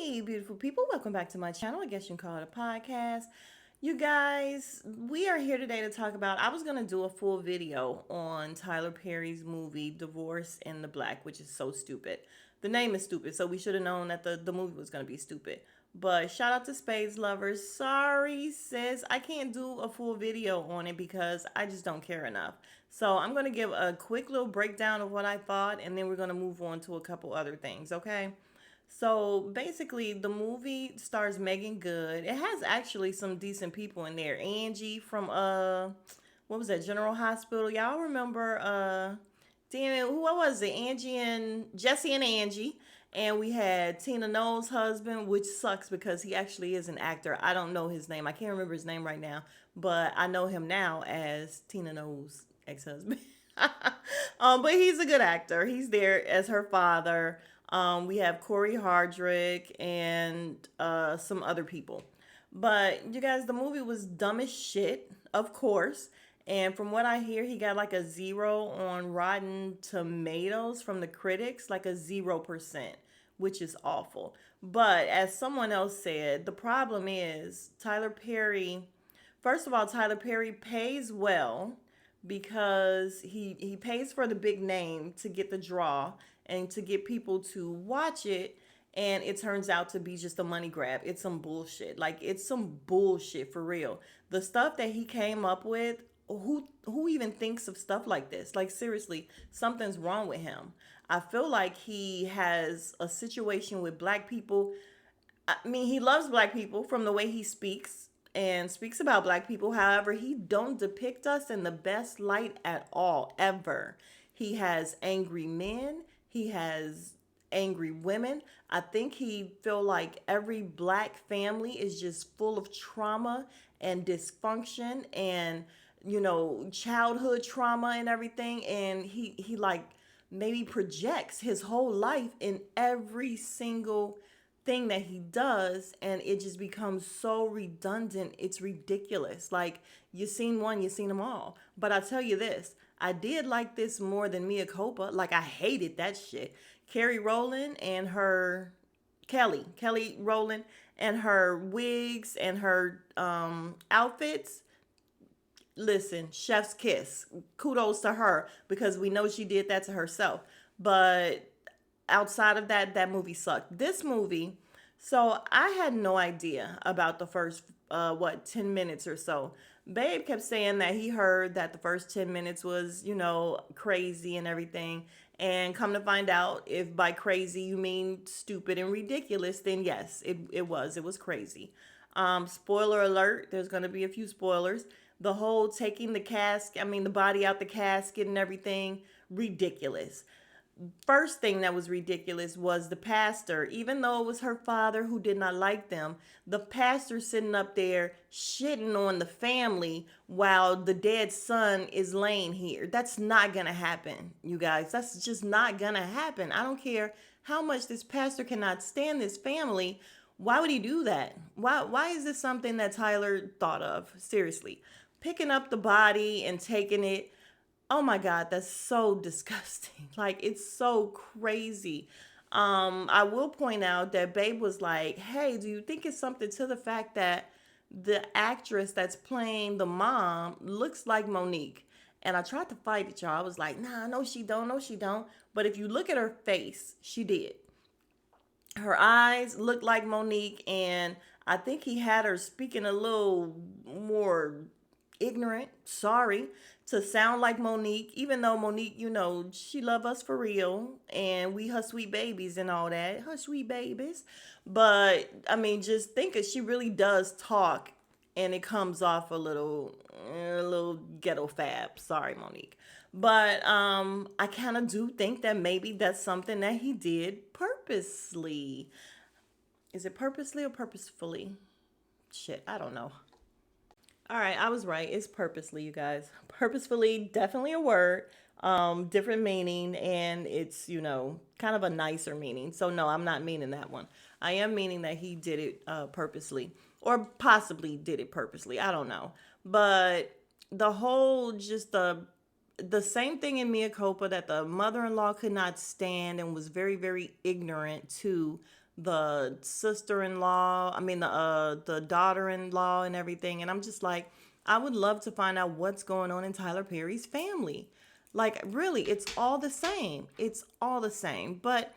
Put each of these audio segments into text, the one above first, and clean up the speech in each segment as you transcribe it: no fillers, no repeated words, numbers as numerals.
Hey, beautiful people, welcome back to my channel. I guess you can call it a podcast. You guys, we are here today to talk about. I was going to do a full video on Tyler Perry's movie Divorce in the Black, which is so stupid. The name is stupid, so we should have known that the movie was going to be stupid. But shout out to Spades lovers. Sorry, sis, I can't do a full video on it because I just don't care enough. So I'm going to give a quick little breakdown of what I thought, and then we're going to move on to a couple other things, okay? So basically, the movie stars Megan Good. It has actually some decent people in there. Angie from what was that, General Hospital? Y'all remember damn it, what was it? Angie and Jesse and Angie. And we had Tina Knowles' husband, which sucks because he actually is an actor. I don't know his name. I can't remember his name right now, but I know him now as Tina Knowles' ex-husband. But he's a good actor. He's there as her father. We have Corey Hardrick and some other people. But you guys, the movie was dumb as shit, of course. And from what I hear, he got like a 0 on Rotten Tomatoes from the critics, like a 0%, which is awful. But as someone else said, the problem is Tyler Perry. First of all, Tyler Perry pays well because he pays for the big name to get the draw and to get people to watch it, and it turns out to be just a money grab. It's some bullshit. Like, it's some bullshit for real. The stuff that he came up with, who even thinks of stuff like this? Like, seriously, something's wrong with him. I feel like he has a situation with black people. I mean, he loves black people from the way he speaks and speaks about black people. However, he don't depict us in the best light at all, ever. He has angry men. He has angry women. I think he feel like every black family is just full of trauma and dysfunction and childhood trauma and everything, and he like maybe projects his whole life in every single thing that he does, and it just becomes so redundant. It's ridiculous. Like, you seen one, you seen them all. But I tell you this, I did like this more than Mia Copa. Like, I hated that shit. Carrie Rowland and her Kelly Rowland and her wigs and her outfits. Listen, chef's kiss. Kudos to her because we know she did that to herself. But outside of that, that movie sucked. This movie, so I had no idea about the first 10 minutes or so. Babe kept saying that he heard that the first 10 minutes was, crazy and everything. And come to find out, if by crazy you mean stupid and ridiculous, then yes, it was crazy. Spoiler alert, there's going to be a few spoilers. The whole taking the body out the casket and everything, ridiculous. First thing that was ridiculous was the pastor. Even though it was her father who did not like them, the pastor sitting up there shitting on the family while the dead son is laying here. That's not gonna happen, you guys. That's just not gonna happen. I don't care how much this pastor cannot stand this family. Why would he do that? Why is this something that Tyler thought of? Seriously. Picking up the body and taking it. Oh my God, that's so disgusting. Like, it's so crazy. I will point out that Babe was like, hey, do you think it's something to the fact that the actress that's playing the mom looks like Monique? And I tried to fight it, y'all. I was like, nah, no, she don't. No, she don't. But if you look at her face, she did. Her eyes looked like Monique, and I think he had her speaking a little more ignorant, sorry, to sound like Monique, even though Monique, she love us for real, and we her sweet babies and all that, her sweet babies. But I mean, just think it, she really does talk, and it comes off a little ghetto fab. Sorry, Monique. But I kind of do think that maybe that's something that he did purposely. Is it purposely or purposefully? Shit, I don't know. All right, I was right. It's purposely, you guys. Purposefully, definitely a word, different meaning, and it's, kind of a nicer meaning. So, no, I'm not meaning that one. I am meaning that he did it purposely, or possibly did it purposely. I don't know. But the whole, just the same thing in Mia Copa that the mother-in-law could not stand and was very, very ignorant to the sister-in-law, I mean the daughter-in-law and everything. And I'm just like, I would love to find out what's going on in Tyler Perry's family. Like really, it's all the same. It's all the same. But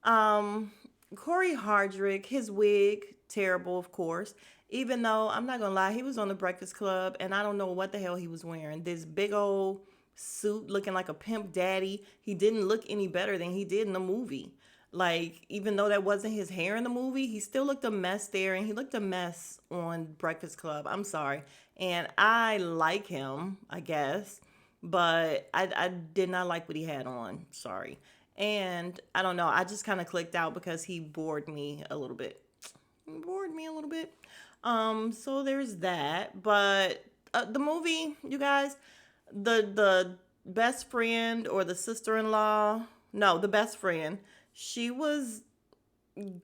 um, Corey Hardrick, his wig, terrible, of course. Even though I'm not gonna lie, he was on the Breakfast Club, and I don't know what the hell he was wearing. This big old suit, looking like a pimp daddy. He didn't look any better than he did in the movie. Like, even though that wasn't his hair in the movie, he still looked a mess there, and he looked a mess on Breakfast Club. I'm sorry, and I like him, I guess, but I did not like what he had on. Sorry. And I don't know, I just kind of clicked out because he bored me a little bit. He bored me a little bit. So there's that. But the movie, you guys, the best friend or the sister-in-law, no, the best friend, she was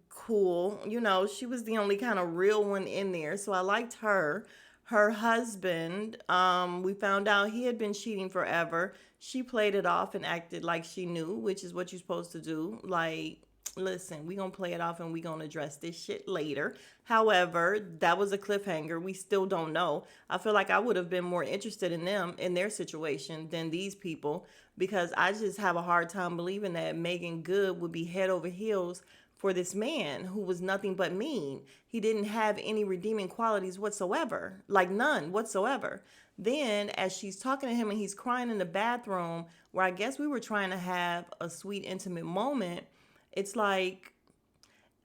cool. You know, she was the only kind of real one in there. So I liked her. Her husband, we found out he had been cheating forever. She played it off and acted like she knew, which is what you're supposed to do. Like, listen, we gonna play it off and we gonna address this shit later. However, that was a cliffhanger. We still don't know. I feel like I would have been more interested in them in their situation than these people because I just have a hard time believing that Megan Good would be head over heels for this man who was nothing but mean. He didn't have any redeeming qualities whatsoever, like none whatsoever. Then, as she's talking to him and he's crying in the bathroom, where I guess we were trying to have a sweet, intimate moment, it's like,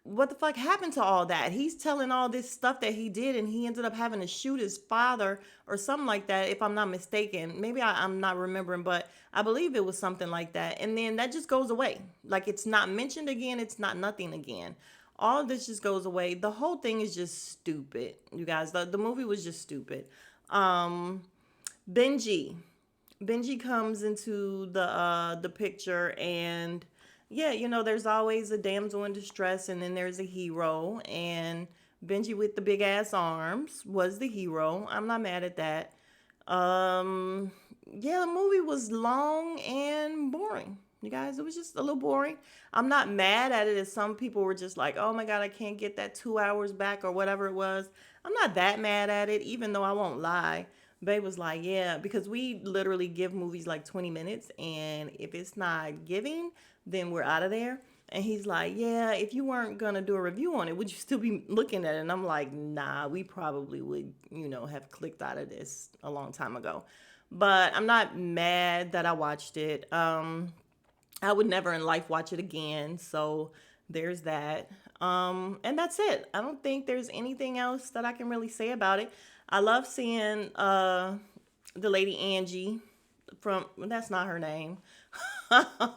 what the fuck happened to all that? He's telling all this stuff that he did, and he ended up having to shoot his father or something like that, if I'm not mistaken. Maybe I'm not remembering, but I believe it was something like that. And then that just goes away. Like it's not mentioned again, it's not nothing again. All of this just goes away. The whole thing is just stupid, you guys. The movie was just stupid. Um, Benji. Benji comes into the picture, and yeah, you know, there's always a damsel in distress and then there's a hero, and Benji with the big ass arms was the hero. I'm not mad at that. Yeah, the movie was long and boring. You guys, it was just a little boring. I'm not mad at it as some people were just like, "Oh my god, I can't get that 2 hours back or whatever it was." I'm not that mad at it, even though I won't lie. Babe was like, yeah, because we literally give movies like 20 minutes, and if it's not giving, then we're out of there. And he's like, yeah, if you weren't going to do a review on it, would you still be looking at it? And I'm like, nah, we probably would, you know, have clicked out of this a long time ago. But I'm not mad that I watched it. I would never in life watch it again. So there's that. And that's it. I don't think there's anything else that I can really say about it. I love seeing the lady Angie from, that's not her name.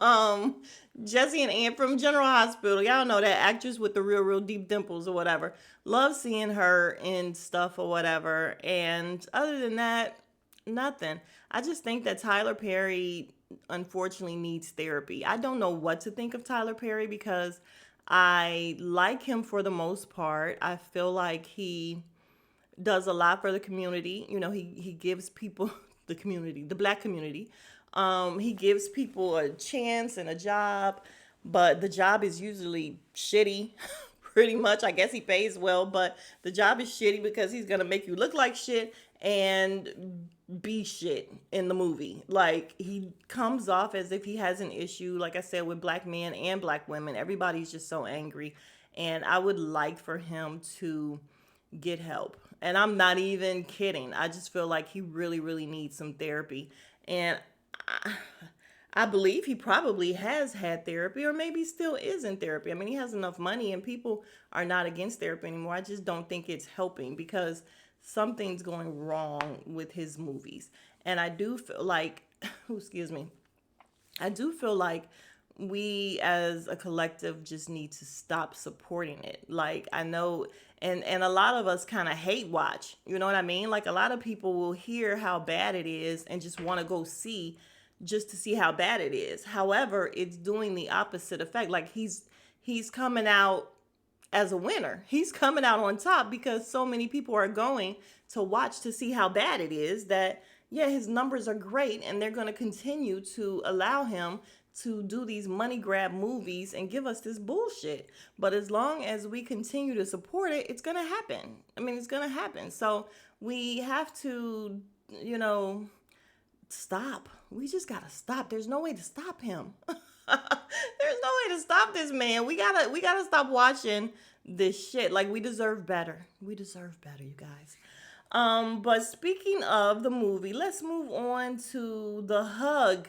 um, Jesse and Ann from General Hospital. Y'all know that actress with the real, real deep dimples or whatever. Love seeing her in stuff or whatever. And other than that, nothing. I just think that Tyler Perry unfortunately needs therapy. I don't know what to think of Tyler Perry because I like him for the most part. I feel like he does a lot for the community. You know, he gives people the community, the black community. He gives people a chance and a job, but the job is usually shitty. Pretty much. I guess he pays well, but the job is shitty because he's gonna make you look like shit and be shit in the movie. Like he comes off as if he has an issue, like I said, with black men and black women. Everybody's just so angry. And I would like for him to get help. And I'm not even kidding. I just feel like he really, really needs some therapy. And I believe he probably has had therapy or maybe still is in therapy. I mean, he has enough money and people are not against therapy anymore. I just don't think it's helping because something's going wrong with his movies. And I do feel like, excuse me, I do feel like we as a collective just need to stop supporting it. Like I know and a lot of us kind of hate watch. You know what I mean? Like a lot of people will hear how bad it is and just want to go see just to see how bad it is. However, it's doing the opposite effect. Like he's coming out as a winner. He's coming out on top because so many people are going to watch to see how bad it is that yeah, his numbers are great and they're going to continue to allow him to do these money grab movies and give us this bullshit. But as long as we continue to support it, it's going to happen. I mean, it's going to happen. So we have to, you know, stop. We just got to stop. There's no way to stop him. There's no way to stop this man. We gotta stop watching this shit. Like, we deserve better. We deserve better, you guys. But speaking of the movie, let's move on to The Hug.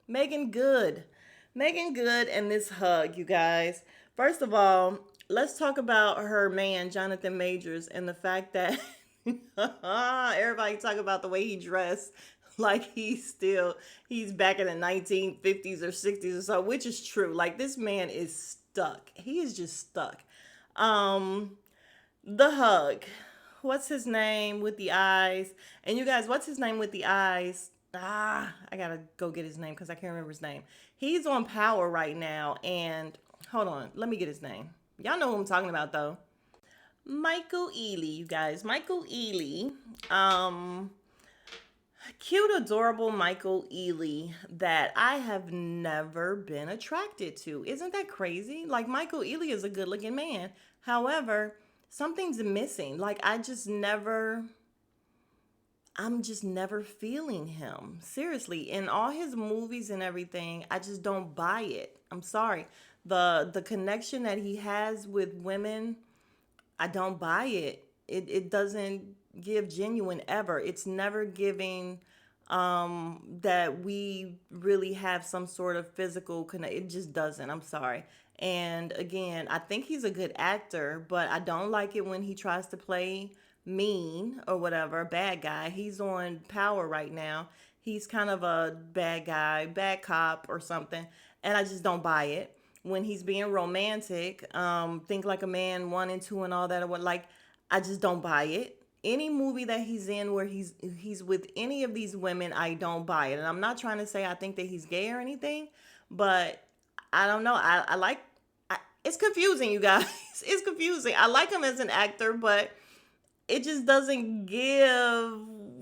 Megan Good. Megan Good and this hug, you guys. First of all, let's talk about her man, Jonathan Majors, and the fact that everybody talk about the way he dressed like he's back in the 1950s or 60s or so, which is true. Like, this man is stuck. He is just stuck. Um, the hug. What's his name with the eyes? And you guys, what's his name with the eyes? I gotta go get his name because I can't remember his name. He's on Power right now, and hold on, let me get his name. Y'all know who I'm talking about though. Michael Ealy, you guys. Michael Ealy. Cute, adorable Michael Ealy that I have never been attracted to. Isn't that crazy? Like, Michael Ealy is a good looking man. However, something's missing. Like, I'm just never feeling him. Seriously, in all his movies and everything, I just don't buy it. I'm sorry. The connection that he has with women, I don't buy it. It doesn't give genuine ever. It's never giving that we really have some sort of physical connect. It just doesn't. I'm sorry. And again, I think he's a good actor, but I don't like it when he tries to play mean or whatever, bad guy. He's on Power right now. He's kind of a bad guy, bad cop or something, and I just don't buy it. When he's being romantic, Think Like a Man 1 and 2 and all that, or what, like, I just don't buy it. Any movie that he's in where he's with any of these women, I don't buy it. And I'm not trying to say I think that he's gay or anything, but I don't know. It's confusing, you guys. It's confusing. I like him as an actor, but it just doesn't give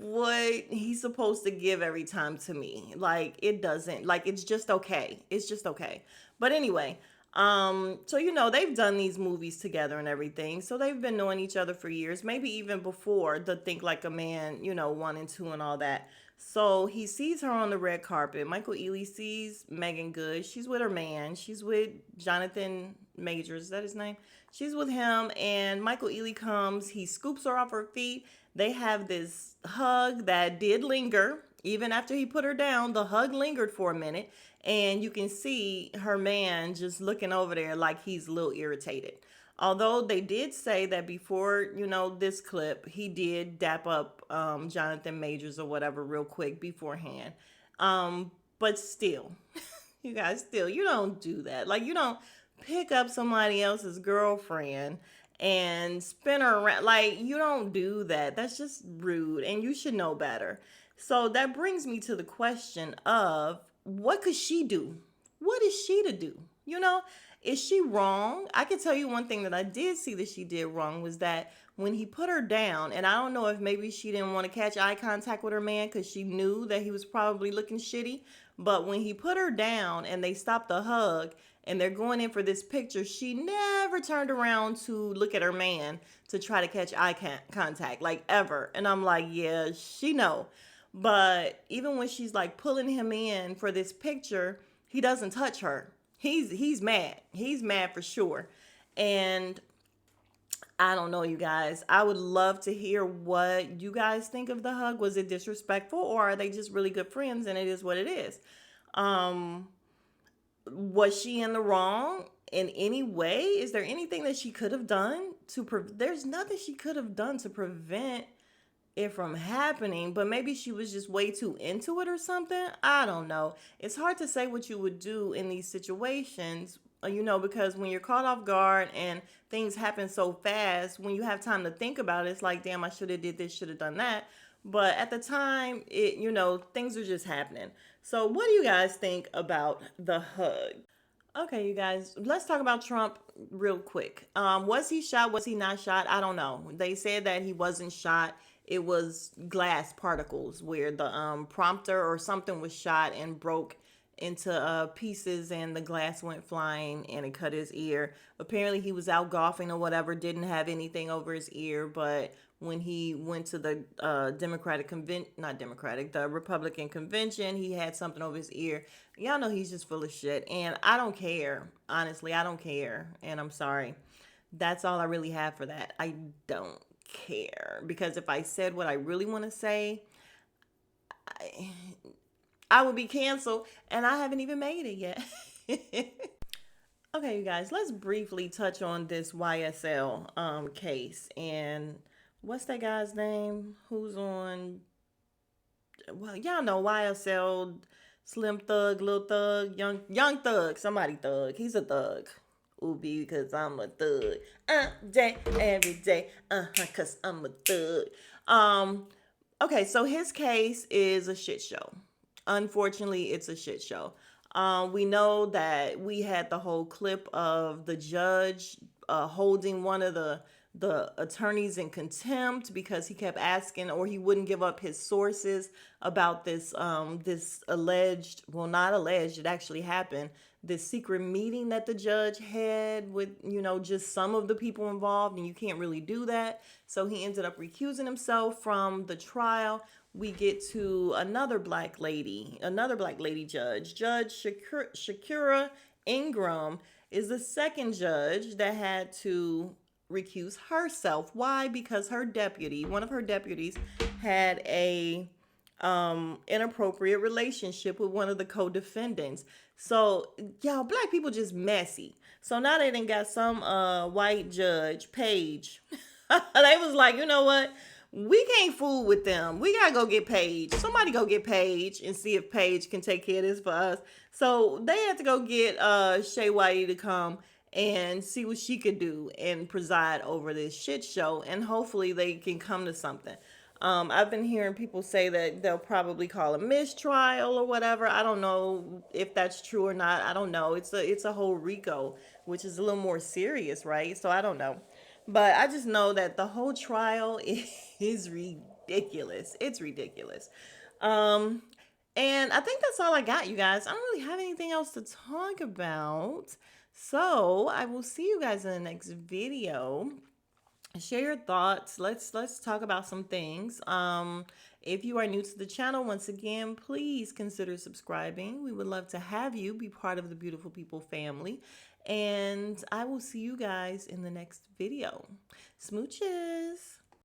what he's supposed to give every time to me. Like, it doesn't. Like, it's just okay. It's just okay. But anyway, so they've done these movies together and everything. So they've been knowing each other for years, maybe even before the Think Like a Man, 1 and 2 and all that. So he sees her on the red carpet. Michael Ealy sees Megan Good. She's with her man. She's with Jonathan Majors. Is that his name? She's with him, and Michael Ealy comes. He scoops her off her feet. They have this hug that did linger. Even after he put her down, the hug lingered for a minute. And you can see her man just looking over there like he's a little irritated. Although they did say that before, this clip, he did dap up Jonathan Majors or whatever real quick beforehand. But still, you guys, still, you don't do that. Like, you don't pick up somebody else's girlfriend and spin her around. Like, you don't do that. That's just rude, and you should know better. So that brings me to the question of, what could she do? What is she to do? Is she wrong? I can tell you one thing that I did see that she did wrong was that when he put her down, and I don't know if maybe she didn't want to catch eye contact with her man because she knew that he was probably looking shitty, but when he put her down and they stopped the hug and they're going in for this picture, she never turned around to look at her man to try to catch eye contact, like, ever. And I'm like, yeah, she know. But even when she's like pulling him in for this picture, he doesn't touch her. He's mad. He's mad for sure. And I don't know, you guys. I would love to hear what you guys think of the hug. Was it disrespectful, or are they just really good friends and it is what it is? Um, was she in the wrong in any way? Is there anything that she could have done there's nothing she could have done to prevent it from happening, but maybe she was just way too into it or something. I don't know. It's hard to say what you would do in these situations, because when you're caught off guard and things happen so fast, when you have time to think about it, it's like, damn, I should have did this, should have done that. But at the time, things are just happening. So what do you guys think about the hug? Okay, you guys, let's talk about Trump real quick. Was he shot? Was he not shot? I don't know. They said that he wasn't shot. It was glass particles where the prompter or something was shot and broke into pieces, and the glass went flying and it cut his ear. Apparently he was out golfing or whatever, didn't have anything over his ear, but when he went to the the Republican convention, he had something over his ear. Y'all know he's just full of shit, and I don't care. Honestly, I don't care, and I'm sorry. That's all I really have for that. I don't care, because if I said what I really want to say, I, I would be canceled, and I haven't even made it yet. Okay, you guys, let's briefly touch on this YSL case. And what's that guy's name? Who's on? Well, y'all know YSL, Slim Thug, Lil Thug, Young Thug, somebody Thug. He's a thug. Ooh, because I'm a thug. Day, every day. Cause I'm a thug. Um, okay, so his case is a shit show. Unfortunately, it's a shit show. We know that we had the whole clip of the judge holding one of the attorneys in contempt because he kept asking, or he wouldn't give up his sources about this alleged, well, not alleged, it actually happened, this secret meeting that the judge had with, just some of the people involved, and you can't really do that. So he ended up recusing himself from the trial. We get to another black lady judge. Shakira Ingram is the second judge that had to recuse herself. Why? Because one of her deputies, had a inappropriate relationship with one of the co-defendants. So y'all, black people just messy. So now they done got some white judge, Paige. They was like, you know what? We can't fool with them. We gotta go get Paige. Somebody go get Paige and see if Paige can take care of this for us. So they had to go get Shay Whitey to come and see what she could do and preside over this shit show. And hopefully they can come to something. I've been hearing people say that they'll probably call a mistrial or whatever. I don't know if that's true or not. I don't know. It's a whole RICO, which is a little more serious, right? So I don't know. But I just know that the whole trial is ridiculous. It's ridiculous. Um, and I think that's all I got, you guys. I don't really have anything else to talk about. So I will see you guys in the next video. Share your thoughts. Let's talk about some things. If you are new to the channel, once again, please consider subscribing. We would love to have you be part of the Beautiful People family. And I will see you guys in the next video. Smooches.